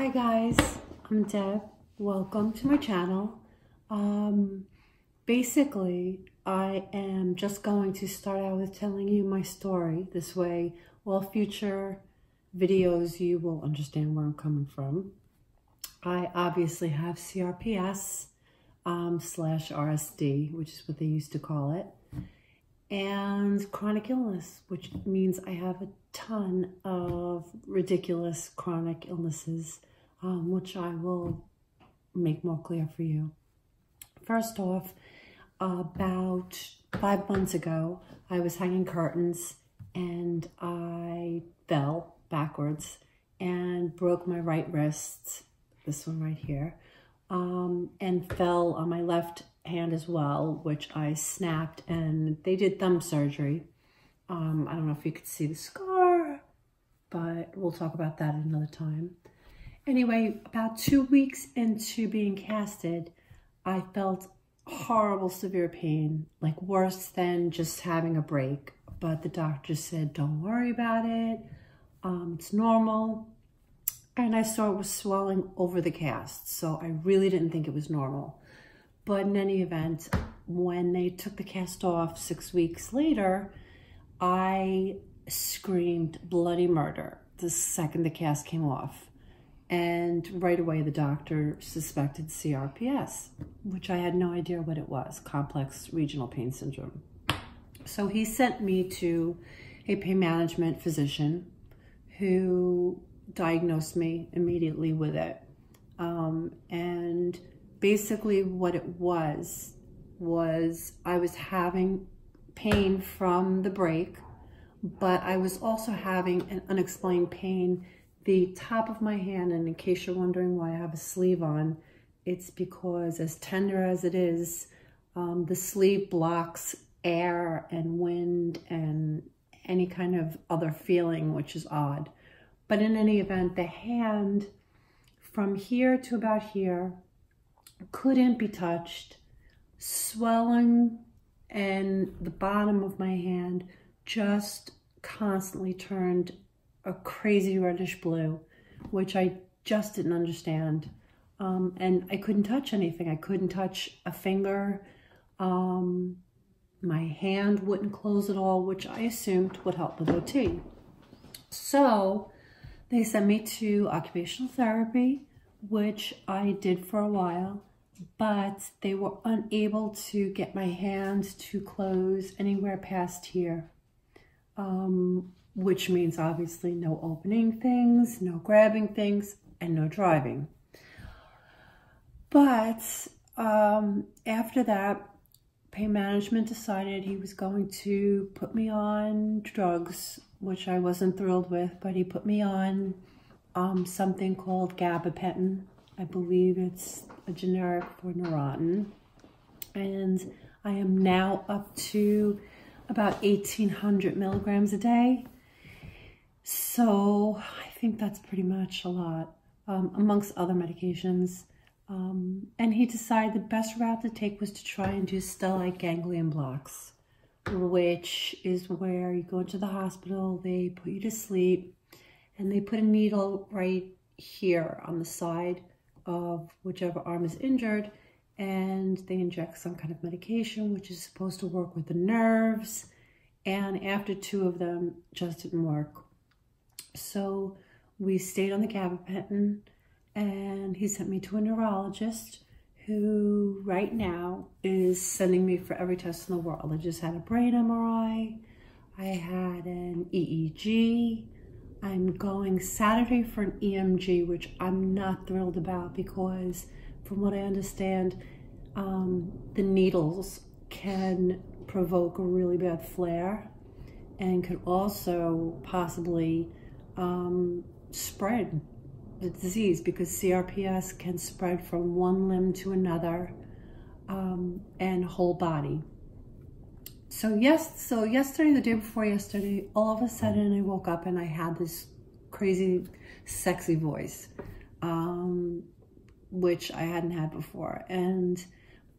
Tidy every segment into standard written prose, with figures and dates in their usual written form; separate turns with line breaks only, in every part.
Hi guys, I'm Deb. Welcome to my channel. Basically, I am just going to start out with telling you my story. This way, all future videos, you will understand where I'm coming from. I obviously have CRPS slash RSD, which is what they used to call it, and chronic illness, which means I have a ton of ridiculous chronic illnesses, which I will make more clear for you. First off, about 5 months ago, I was hanging curtains and I fell backwards and broke my right wrist, this one right here, and fell on my left hand as well, which I snapped, and they did thumb surgery. I don't know if you could see the scar, but we'll talk about that another time. Anyway, about 2 weeks into being casted, I felt horrible, severe pain, like worse than just having a break. But the doctor said, don't worry about it. It's normal. And I saw it was swelling over the cast, so I really didn't think it was normal. But in any event, when they took the cast off 6 weeks later, I screamed bloody murder the second the cast came off. And right away, the doctor suspected CRPS, which I had no idea what it was, complex regional pain syndrome. So he sent me to a pain management physician who diagnosed me immediately with it. And basically what it was I was having pain from the break, but I was also having an unexplained pain the top of my hand. And in case you're wondering why I have a sleeve on, it's because as tender as it is, the sleeve blocks air and wind and any kind of other feeling, which is odd. But in any event, the hand from here to about here couldn't be touched, swelling, and the bottom of my hand just constantly turned a crazy reddish blue, which I just didn't understand. And I couldn't touch anything. I couldn't touch a finger. My hand wouldn't close at all, which I assumed would help with OT. So they sent me to occupational therapy, which I did for a while, but they were unable to get my hand to close anywhere past here. Which means obviously no opening things, no grabbing things, and no driving. But after that, pain management decided he was going to put me on drugs, which I wasn't thrilled with, but he put me on something called Gabapentin. I believe it's a generic for Neurontin. And I am now up to about 1,800 milligrams a day. So I think that's pretty much a lot, amongst other medications. And he decided the best route to take was to try and do stellate ganglion blocks, which is where you go into the hospital, they put you to sleep, and they put a needle right here on the side of whichever arm is injured, and they inject some kind of medication, which is supposed to work with the nerves. And after 2 of them, just didn't work. So we stayed on the Gabapentin, and he sent me to a neurologist who right now is sending me for every test in the world. I just had a brain MRI. I had an EEG. I'm going Saturday for an EMG, which I'm not thrilled about because from what I understand, the needles can provoke a really bad flare and could also possibly spread the disease, because CRPS can spread from one limb to another and whole body. So yesterday, the day before yesterday, all of a sudden I woke up and I had this crazy sexy voice, which I hadn't had before. And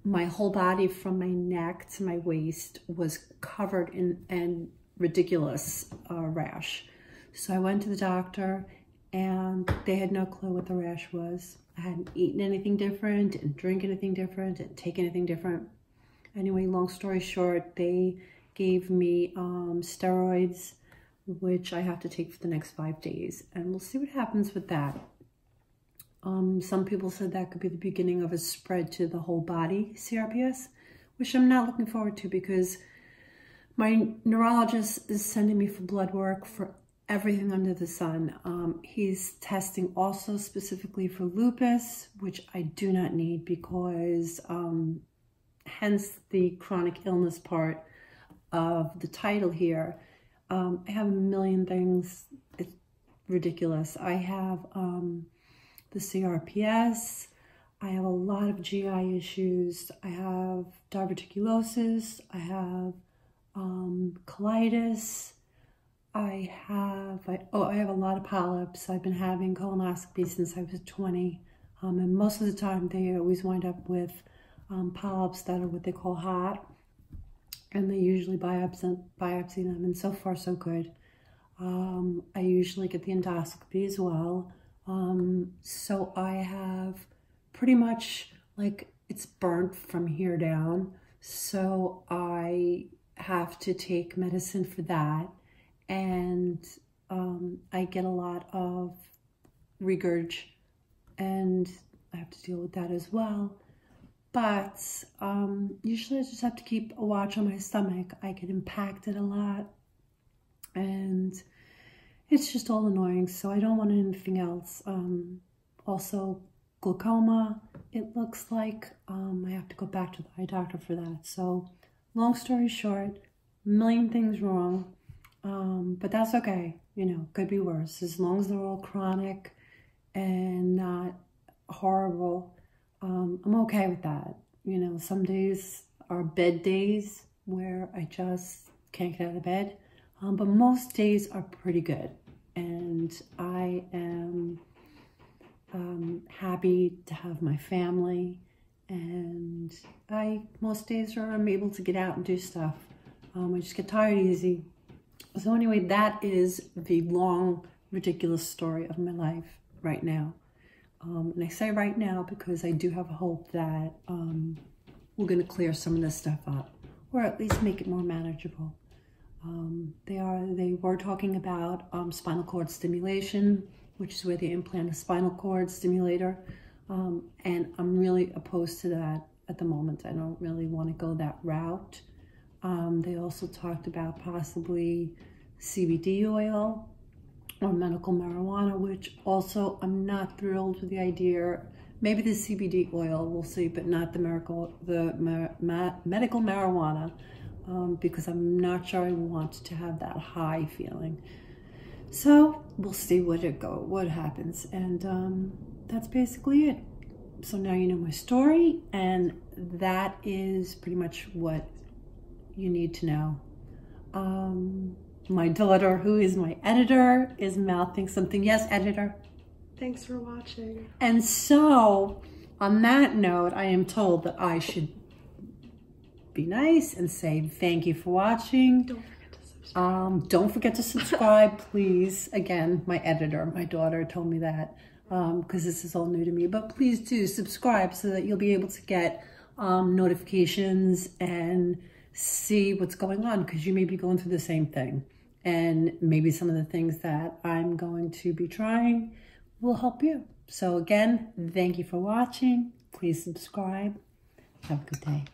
my whole body from my neck to my waist was covered in ridiculous rash. So I went to the doctor and they had no clue what the rash was. I hadn't eaten anything different, didn't drink anything different, didn't take anything different. Anyway, long story short, they gave me steroids, which I have to take for the next 5 days, and we'll see what happens with that. Some people said that could be the beginning of a spread to the whole body CRPS, which I'm not looking forward to because my neurologist is sending me for blood work for everything under the sun. He's testing also specifically for lupus, which I do not need because hence the chronic illness part of the title here. I have a million things. It's ridiculous. I have the CRPS. I have a lot of GI issues. I have diverticulosis. I have colitis. I have a lot of polyps. I've been having colonoscopy since I was 20. And most of the time they always wind up with polyps that are what they call hot. And they usually biopsy them, and so far so good. I usually get the endoscopy as well. So I have pretty much like it's burnt from here down. So I have to take medicine for that. And I get a lot of regurg, and I have to deal with that as well. But usually I just have to keep a watch on my stomach. I get impacted a lot, and it's just all annoying, so I don't want anything else. Also, glaucoma, it looks like I have to go back to the eye doctor for that. So, long story short, a million things wrong, but that's okay. You know, could be worse. As long as they're all chronic and not horrible, I'm okay with that. You know, some days are bed days where I just can't get out of bed, but most days are pretty good. And I am happy to have my family, and most days I'm able to get out and do stuff. I just get tired easy. So anyway, that is the long, ridiculous story of my life right now. And I say right now because I do have hope that we're going to clear some of this stuff up, or at least make it more manageable. They were talking about spinal cord stimulation, which is where they implant a spinal cord stimulator. And I'm really opposed to that at the moment. I don't really want to go that route. They also talked about possibly CBD oil or medical marijuana, which also I'm not thrilled with the idea. Maybe the CBD oil, we'll see, but not the medical marijuana. Because I'm not sure I want to have that high feeling. So we'll see what happens, and that's basically it. So now you know my story, and that is pretty much what you need to know. My daughter, who is my editor, is mouthing something. Yes, editor?
Thanks for watching.
And so, on that note, I am told that I should be nice and say thank you for watching.
Don't forget to subscribe.
Don't forget to subscribe, please. Again, my editor, my daughter told me that because this is all new to me. But please do subscribe so that you'll be able to get notifications and see what's going on, because you may be going through the same thing. And maybe some of the things that I'm going to be trying will help you. So again, thank you for watching. Please subscribe. Have a good day.